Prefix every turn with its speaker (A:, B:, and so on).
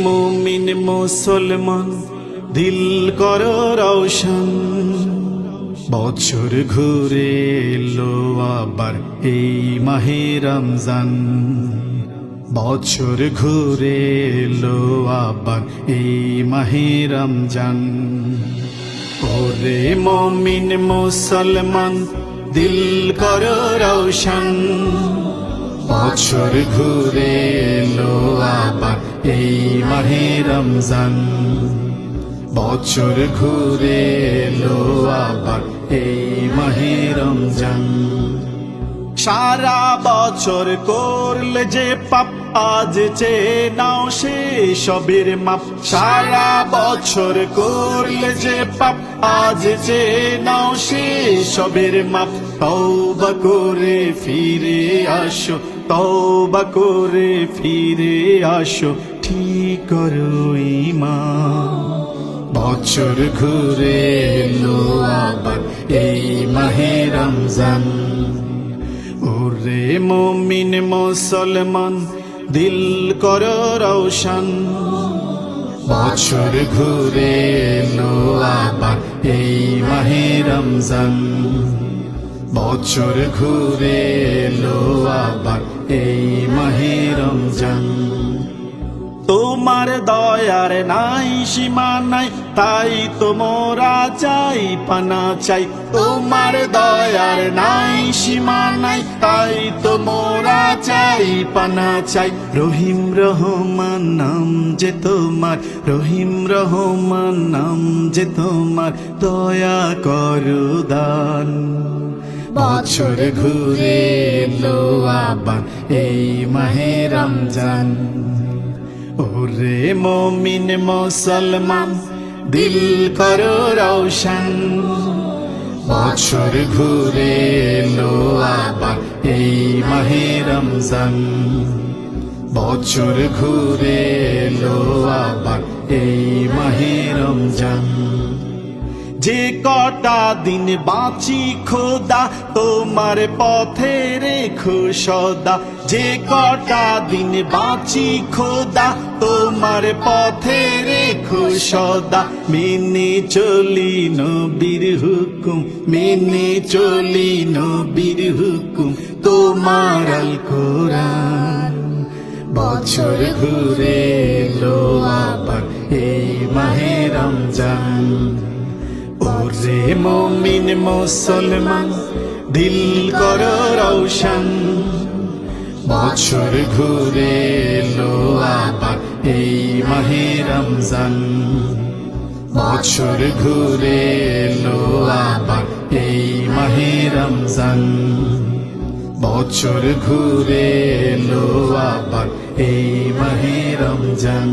A: মুমিন মুসলমান দিল কর রওশন, বছর ঘুরে এলো আবার এই মাহে রমজান। বছর ঘুরে এলো আবার এই মাহে রমজান। ওরে মুমিন মুসলমান দিল কর রওশন, বছর ঘুরে এলো আবার এই মাহে রমজান। বছর ঘুরে এলো আবার এই মাহে রমজান। সারা বছর করলে যে পাপ আজ চেয়ে নাও সে সবের মাপ। সারা বছর করলে যে পাপ আজ চেয়ে নাও সে সবের মাপ। তওবা করে ফিরে আসো, তওবা করে ফিরে আসো, ঠিক করো ঈমান। বছর ঘুরে এলো আবার এই মাহে রমজান। ওরে মুমিন মুসলমান দিল কর রওশন, বছর ঘুরে এলো আবার এই মাহে রমজান। বছর ঘুরে এলো আবার এই মাহে রমজান। তোমার দয়ার নাই সীমা নাই, তাই তোমরা চাই পানা চাই। তোমার দয়ার নাই সীমা নাই, তাই তোমরা চাই পানা চাই। রহিম রহমান নাম যে তোমার, রহিম রহমান নাম যে তোমার, দয়া করো দান। বছর ঘুরে এলো আবার এই মাহে রমজান। ওরে মুমিন মুসলমান দিল কর রওশন, বছর ঘুরে এলো আবার এই মাহে রমজান। বছর ঘুরে এলো আবার এই মাহে রমজান। যে কটা দিন বাঁচি খোদা তোমার পথে রেখো সদা। যে কটা দিন বাঁচি খোদা তোমার পথে রেখো সদা। মেনে চলি নবীর হুকুম, মেনে চলি নবীর হুকুম, তোমার আল কোরআন। বছর ঘুরে এলো আবার এই মাহে রমজান। ওরে মুমিন মুসলমান দিল কর রওশন, বছর ঘুরে এলো আবার এই মাহে রমজান। বছর ঘুরে এলো আবার এই মাহে রমজান। বছর ঘুরে এলো আবার এই মাহে রমজান।